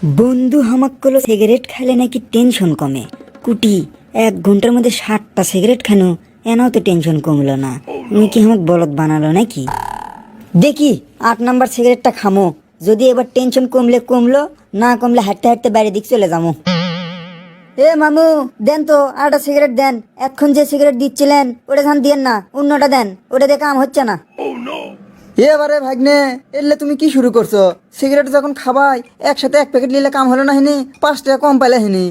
বন্ধু হামাক কলো সিগারেট খাইলে নাকি টেনশন কমে। কুটি 1 ঘন্টার মধ্যে 60টা সিগারেট খানো, এনাও তো টেনশন কমলো না। তুমি কি হামাক বলদ বানালো নাকি? দেখি 8 নাম্বার সিগারেটটা খামো, যদি এবার টেনশন কমলে কমলো, না কমলে হাঁটতে হাঁটতে বাইরে দিক চলে যাবো। এ মামু দেন তো আরেকটা সিগারেট দেন। এখন যে সিগারেট দিচ্ছিলেন ওটা ধান দিয়েন না, অন্যটা দেন, ওটা দিয়ে কাম হচ্ছে না। এবারে ভাগ্নে এলে তুমি কি শুরু করছো? সিগারেট যখন খাবাই একসাথে 1 প্যাকেট নিলে কাম হলো না হিনি, 5 টাকা কম পাইলে হিনি।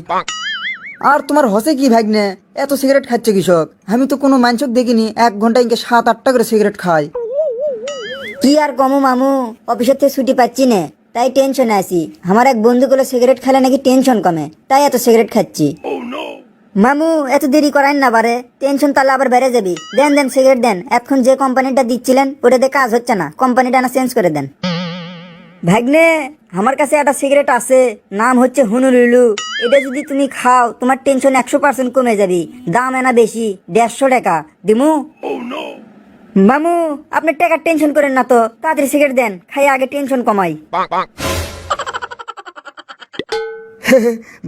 আর তোমার হসে কি ভাগ্নে, এত সিগারেট খাচ্ছে কৃষক? আমি তো কোনো মানুষক দেখিনি 1 ঘন্টা ইনকে 7-8টা করে সিগারেট খায়। কি আর কমু মামু, অফিসের থেকে ছুটি পাচ্ছি না, তাই টেনশনে আছি। আমার এক বন্ধু গুলো সিগারেট খেলে নাকি টেনশন কমে, তাই এত সিগারেট খাচ্ছি। মামু এত দেরি করাইন না বারে, টেনশন তাহলে আবার বেড়ে যাবি। দেন দেন সিগারেট দেন। এখন যে কোম্পানিটা দিচ্ছিলেন ওটা দিয়ে কাজ হচ্ছে না, কোম্পানিটা না চেঞ্জ করে দেন। ভাগ্নে আমার কাছে একটা সিগারেট আছে, নাম হচ্ছে হুনুলুলু। এটা যদি তুমি খাও তোমার টেনশন 100% কমে যাবি। দাম এনা বেশি, 150 টাকা দিমু। মামু আপনি টাকার টেনশন করেন না তো, তাড়াতাড়ি সিগারেট দেন, খাই আগে টেনশন কমাই।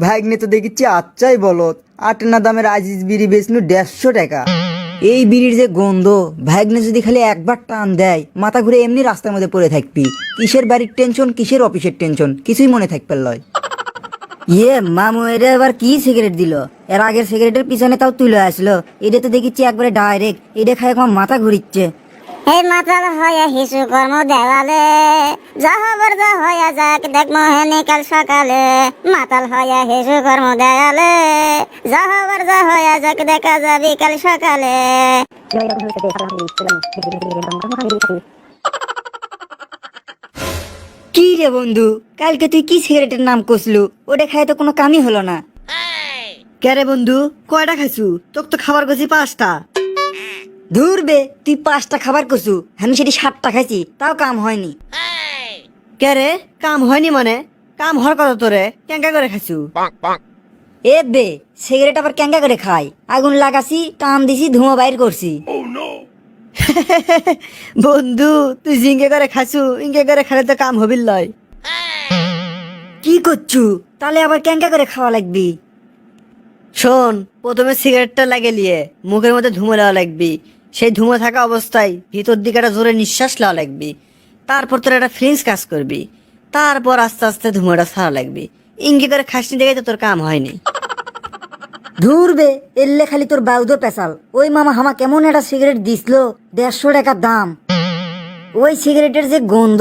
ভাগ্নে তো দেখিচ্ছি আচ্ছাই বলত, 8 না দামের আজিজ বিড়ি বেচনু 150 টাকা। এই বিড়ির যে গন্ধ, ভাগ্নে যদি খালি একবার টান দেয় মাথা ঘুরে এমনি রাস্তার মধ্যে পড়ে থাকবি। কিসের বাড়ির টেনশন, কিসের অফিসের টেনশন, কিছুই মনে থাকবে লয়। ইয়ে মামু এটা এবার কি সিগারেট দিল? এর আগের সিগারেটের পিছনে তাও তুলে আসলো, এটা তো দেখিচ্ছি একবারে ডাইরেক্ট। এটা খাই আমার মাথা ঘুরিচ্ছে। এই মাতাল হয়ে হিসু কর্ম দেওয়ালে, যা হবার যা হয়ে যাক দেখমো হেনি কাল সকালে। মাতাল হয়ে হিসু কর্ম দেওয়ালে, যা হবার যা হয়ে যাক দেখা যাবি কাল সকালে। কি রে বন্ধু, কালকে তুই কি সিগারেটের নাম কষলু? ওটা খাই তো কোনো কামই হলো না। কে রে বন্ধু, কয়টা খাইছু? তোক তো খাবার গেছি 5টা। ধুর বে, তুই 5টা খাবার কষু, আমি সেটি 7টা খাইছি, তাও কাম হয়নি। কে রে, কাম হয়নি মানে? কাম হওয়ার কথা তোরে, কেঙ্কা করে খাইছু? এ বে, সিগারেট আবার ক্যাঙ্গা করে খাই? আগুন লাগাছি, টান দিছি, ধোঁয়া বাইর করছি। বন্ধু তুই জিঙ্গে করে খাইছু, ইঙ্গে করে খালে তো কাম হবিল লয়। কি করছু? তাহলে আবার ক্যাঙ্গা করে খাওয়া লাগবি? শোন, প্রথমে সিগারেটটা লাগে লিয়ে মুখের মধ্যে ধুমো দেওয়া লাগবি। সেই ধুমো থাকা অবস্থায় ভিতর দিকে একটা জোরে নিঃশ্বাস নেওয়া লাগবি। তারপর তোর একটা ফ্রিজ কাজ করবি। তারপর আস্তে আস্তে ধুমোটা ছাড়া লাগবি। ইঙ্গি করে খাসনি দেখে তো তোর কাম হয়নি। ধুর বে, এলে খালি তোর বাউদো পেশাল। ওই মামা হামা কেমন একটা সিগারেট দিছিল, 150 টাকা দাম। ওই সিগারেটের যে গন্ধ,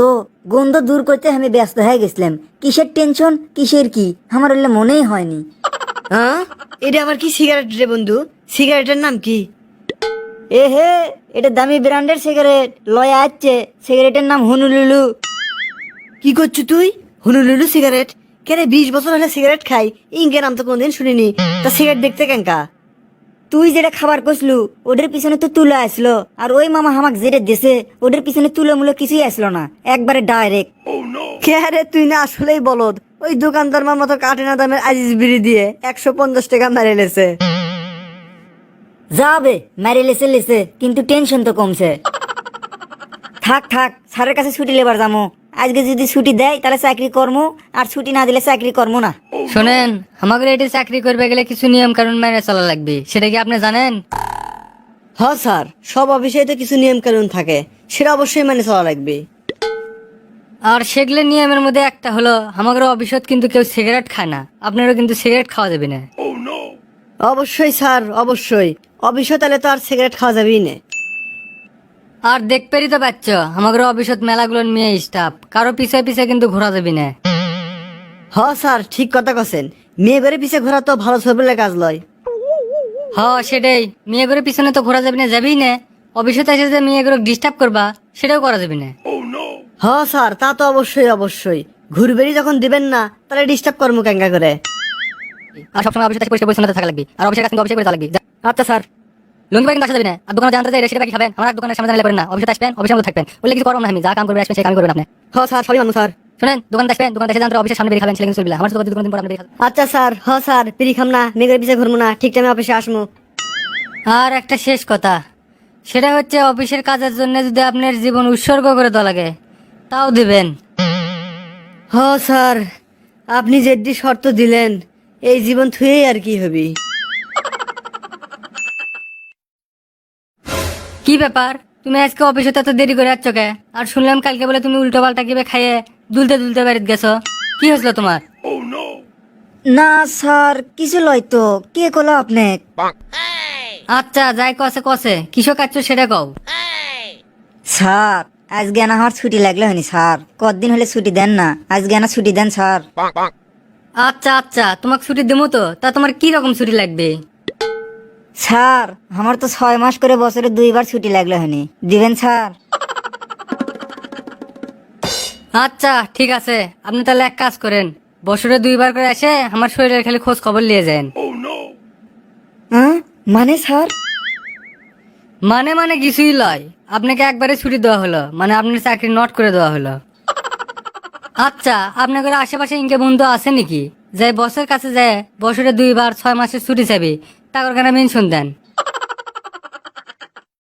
গন্ধ দূর করতে আমি ব্যস্ত হয়ে গেছিলাম। কিসের টেনশন, কিসের কি, আমার এলে মনেই হয়নি। হ্যাঁ, এটা আবার কি সিগারেট রে বন্ধু? সিগারেটের নাম কি? এ হে, এটা দামি ব্র্যান্ডের সিগারেট লয় আসছে, সিগারেটের নাম হুনুলুলু। কি করছু তুই? Honolulu cigarette? কেন 20 বছর হলে সিগারেট খাই, ইঙ্গের নাম তো কোনদিন শুনিনি। তা সিগারেট দেখতে কেঙ্কা? তুই যেটা খাবার কষলু ওদের পিছনে তো তুলে আসলো, আর ওই মামা হামাক যেটা দেশে ওদের পিছনে তুলে মুলো কিছুই আসলো না, একবারে ডাইরেক্ট। কে রে, তুই না আসলেই বলদ। ওই দোকানদার মার মতো কাটে না দামের আজিজ বিড়ি দিয়ে 150 টাকা মেরে লেছে। যাবে মেরে লেসে লেসে, কিন্তু টেনশন তো কমছে। থাক থাক, স্যারের কাছে ছুটি লেবার যাবো। আজকে যদি ছুটি দেয় তাহলে চাকরি কর্ম, আর ছুটি না দিলে চাকরি কর্ম না। শোনেন, আমাকে এটি চাকরি করবে গেলে কিছু নিয়ম কানুন মেনে চলা লাগবে, সেটা কি আপনি জানেন? হ্যাঁ স্যার, সব অফিসে তো কিছু নিয়ম কানুন থাকে, সেটা অবশ্যই মেনে চলা লাগবে। আর সেগুলো নিয়মের মধ্যে একটা হলো, আমাদের অফিসত কিন্তু কেউ সিগারেট খায় না, আপনারও কিন্তু সিগারেট খাওয়া যাবে না। অবশ্যই স্যার, অবশ্যই। অফিসে তাহলে তো আর সিগারেট খাওয়া যাবেই না। আর দেখতেই তো পাচ্ছ, আমাদের অফিসত মেলাগুলো মেয়ে স্টাফ, কারো পিছে পিছে কিন্তু ঘোরা যাবে না। হ্যাঁ স্যার, ঠিক কথা কছেন। মেয়ে বেড়ে পিছে ঘোরা তো ভালো ছবিলে কাজ লয়। সেটাই, মেয়েগুলোর পিছনে তো ঘোরা যাবে না, যাবেই না। অফিসে এসে যে মেয়েগুলো ডিস্টার্ব করবা, সেটাও করা যাবে না। হ্যাঁ স্যার, তা তো অবশ্যই অবশ্যই। ঘুরবেড়ি যখন দিবেন না, তাহলে ডিস্টার্ব করবো কেঙ্কা করে। আর সবসময় অফিসে পরিষ্কার পরিচ্ছন্নতা থাকা লাগবে, আর অফিসের কাছে অফিসে করে লাগবে। আচ্ছা স্যার। লুঙ্গি পাই কিন্তু আসা যাবে না, আর দোকানে জানতে চাই সেটা কি খাবেন, আমার দোকানের সামনে জানালে করেন না। অফিসে আসবেন, অফিসের মধ্যে থাকবেন, বললে কিছু করবো না, আমি যা কাম করবেন আসবেন সেই কাম করবেন আপনি। হ্যাঁ স্যার, সবই মানুষ স্যার। শোনেন, দোকানে আসবেন, দোকানে এসে জানতে অফিসের সামনে বেরিয়ে খাবেন, সেটা কিন্তু চলবে না। আমার দোকানে দুদিন পর আপনি বেরিয়ে খাবেন। আচ্ছা স্যার, হ্যাঁ স্যার, পিড়ি খাম না, মেয়েদের পিছে ঘুরবো না, ঠিক টাইমে অফিসে আসবো। আর একটা শেষ কথা, সেটা হচ্ছে অফিসের কাজের জন্য যদি আপনার জীবন উৎসর্গ করে দেওয়া লাগে, তাও দিবেন। হ্যাঁ স্যার, আপনি যেডি শর্ত দিলেন এই জীবন থুয়েই আর কি হবি। কি ব্যাপার, তুমি আজকে অফিসে এত দেরি করে যাচ্ছ কে? আর শুনলাম কালকে বলে তুমি উল্টো পাল্টা কিবে খাইয়ে দুলতে দুলতে বাড়িতে গেছো, কি হয়েছিল তোমার? না স্যার, কিছু লয় তো, কে কলো আপনি? আচ্ছা যাই কসে কসে কিসব কাচ্ছ সেটা কও। স্যার আজকে না আমার ছুটি লাগলো হয়নি স্যার, কতদিন হলে ছুটি দেন না, আজকে না ছুটি দেন স্যার। আচ্ছা আচ্ছা, তোমাকে ছুটি দেবো তো, তা তোমার কি রকম ছুটি লাগবে? স্যার আমার তো 6 মাস করে বছরে 2বার ছুটি লাগলো হয়নি, দিবেন স্যার? আচ্ছা ঠিক আছে, আপনি তাহলে এক কাজ করেন, বছরে 2বার করে এসে আমার শরীরের খালি খোঁজ খবর নিয়ে যান। হ্যাঁ মানে স্যার? মানে কিছুই লয়, আপনাকে একবারে ছুটি দেওয়া হলো, মানে আপনার চাকরি নট করে দেওয়া হলো। আচ্ছা আপনাদের আশেপাশে ইনকে বন্ধু আছে নাকি যাই বসের কাছে যায় বছরে 2বার 6 মাসের ছুটি চাবি, টাকার কেন মেনশন দেন?